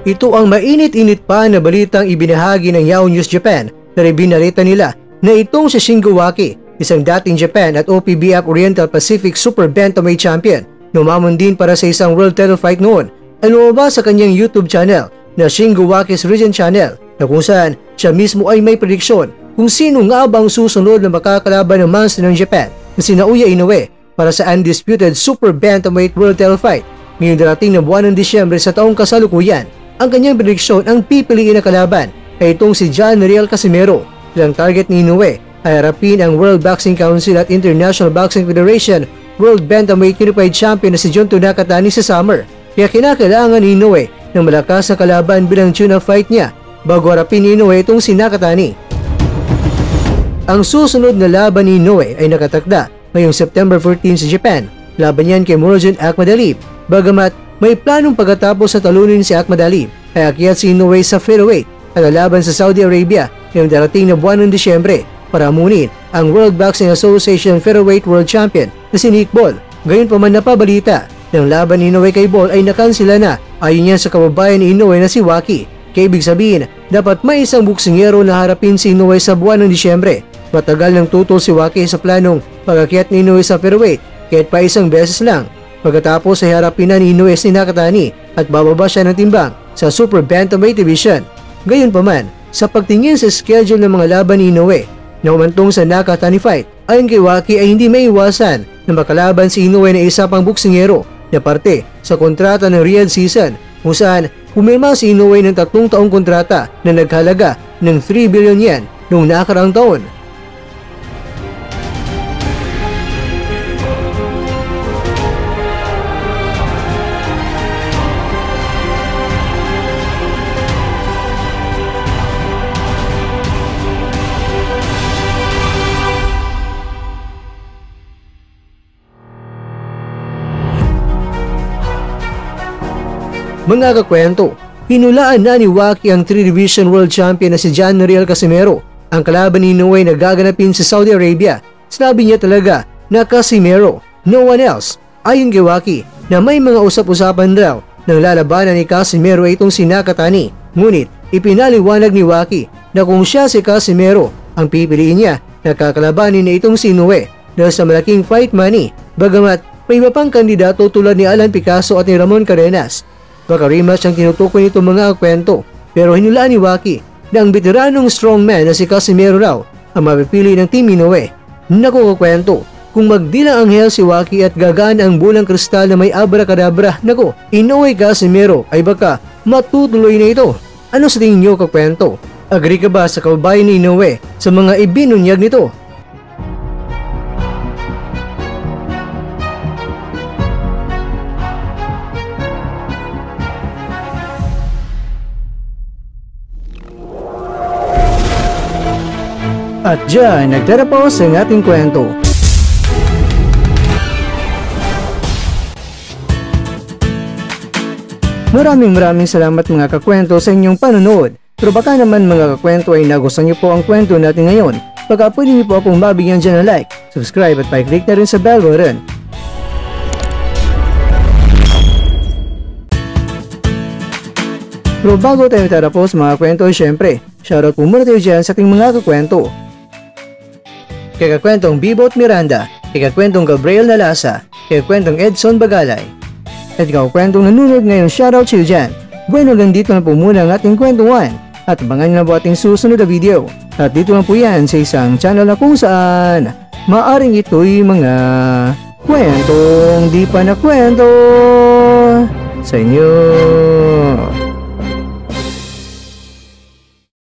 Ito ang mainit-init pa na balitang ibinahagi ng Yahoo News Japan na ibinalita nila na itong si Shingo Waki, isang dating Japan at OPBF Oriental Pacific Super Bantamweight Champion, numamon din para sa isang world title fight noon ay lumabas sa kanyang YouTube channel na Shingo Waki's Region Channel na kung saan siya mismo ay may prediksyon kung sino nga bang susunod na makakalaban ng monster ng Japan na sina Uya Inoue para sa undisputed Super Bantamweight World Title Fight ngayong darating na buwan ng Disyembre sa taong kasalukuyan. Ang kanyang prediksyon ang pipiliin na kalaban ay itong si John Riel Casimero. Ilang target ni Inoue ay harapin ang World Boxing Council at International Boxing Federation World Bantamweight Unified Champion na si Junto Nakatani sa summer. Kaya kinakailangan ni Inoue ng malakas na kalaban bilang tune-up fight niya bago harapin ni Inoue itong si Nakatani. Ang susunod na laban ni Inoue ay nakatakda ngayong September 14 sa Japan. Laban yan kay Murodjon Akhmadaliev. Bagamat may planong pagkatapos sa talunin si Akhmadaliev ay akyat si Inoue sa featherweight at lalaban sa Saudi Arabia ngayong darating na buwan ng Disyembre para munin ang World Boxing Association Featherweight World Champion na si Nick Ball. Gayon pa man napabalita ng laban ni Inoue kay Ball ay nakansila na ayon yan sa kababayan ni Inoue na si Waki. Kaya ibig sabihin, dapat may isang boksingero na harapin si Inoue sa buwan ng Disyembre. Matagal nang tutol si Waki sa planong pag-akyat ni Inoue sa featherweight kahit pa isang beses lang. Pagkatapos ay harapin na ni Inoue si Nakatani at bababa siya ng timbang sa Super Bantamweight Division. Gayunpaman, sa pagtingin sa schedule ng mga laban ni Inoue na umantong sa Nakatani fight, ayon kay Waki ay hindi may iwasan na makalaban si Inoue na isa pang boksingero na parte sa kontrata ng Riyadh season kung saan pumirma si Inoue ng 3 taong kontrata na naghalaga ng 3 billion yen noong nakaraang taon. Mga kakwento, hinulaan na ni Waki ang 3-division world champion na si John Riel Casimero. Ang kalaban ni Inoue na gaganapin sa Saudi Arabia. Sinabi niya talaga na Casimero, no one else. Ayon kay Waki na may mga usap-usapan daw ng lalabanan ni Casimero ay itong si Nakatani. Ngunit ipinaliwanag ni Waki na kung siya si Casimero, ang pipiliin niya na kakalabanin na itong si Inoue dahil sa malaking fight money. Bagamat may iba pang kandidato tulad ni Alan Picasso at ni Ramon Cadenas. Baka rematch ang tinutukoy nito mga kwento, pero hinulaan ni Waki na ang veteranong strongman na si Casimero raw ang mapipili ng Team Inoue. Naku kakwento, kung magdilang anghel si Waki at gagaan ang bulang kristal na may abracadabra, naku, Inoue Casimero ay baka matutuloy na ito. Ano sa tingin nyo kakwento? Agree ka ba sa kababayan ni Inoue sa mga ibinunyag nito? At dyan, nagtatapos ang ating kwento. Maraming salamat mga kakwento sa inyong panonood. Pero baka naman mga kakwento ay nagustuhan niyo po ang kwento natin ngayon. Baka pwede niyo po akong mabigyan dyan ng like, subscribe at pa-click na rin sa bell button. Pero bago tayo tatapos mga kwento, syempre, shoutout po muna tayo dyan sa ating mga kakwento. Kay kakwentong Bibot Miranda, kay kakwentong Gabriel Nalasa, kay kakwentong Edson Bagalay, at kakwentong nanonood ngayon, shoutout sa iyo dyan. Bueno, hanggang dito na po muna ang ating kwentuhan at abangan nyo na po ating susunod na video. At dito lang po yan sa isang channel na kung saan maaring ito'y mga kwentong di pa na kwento sa inyo.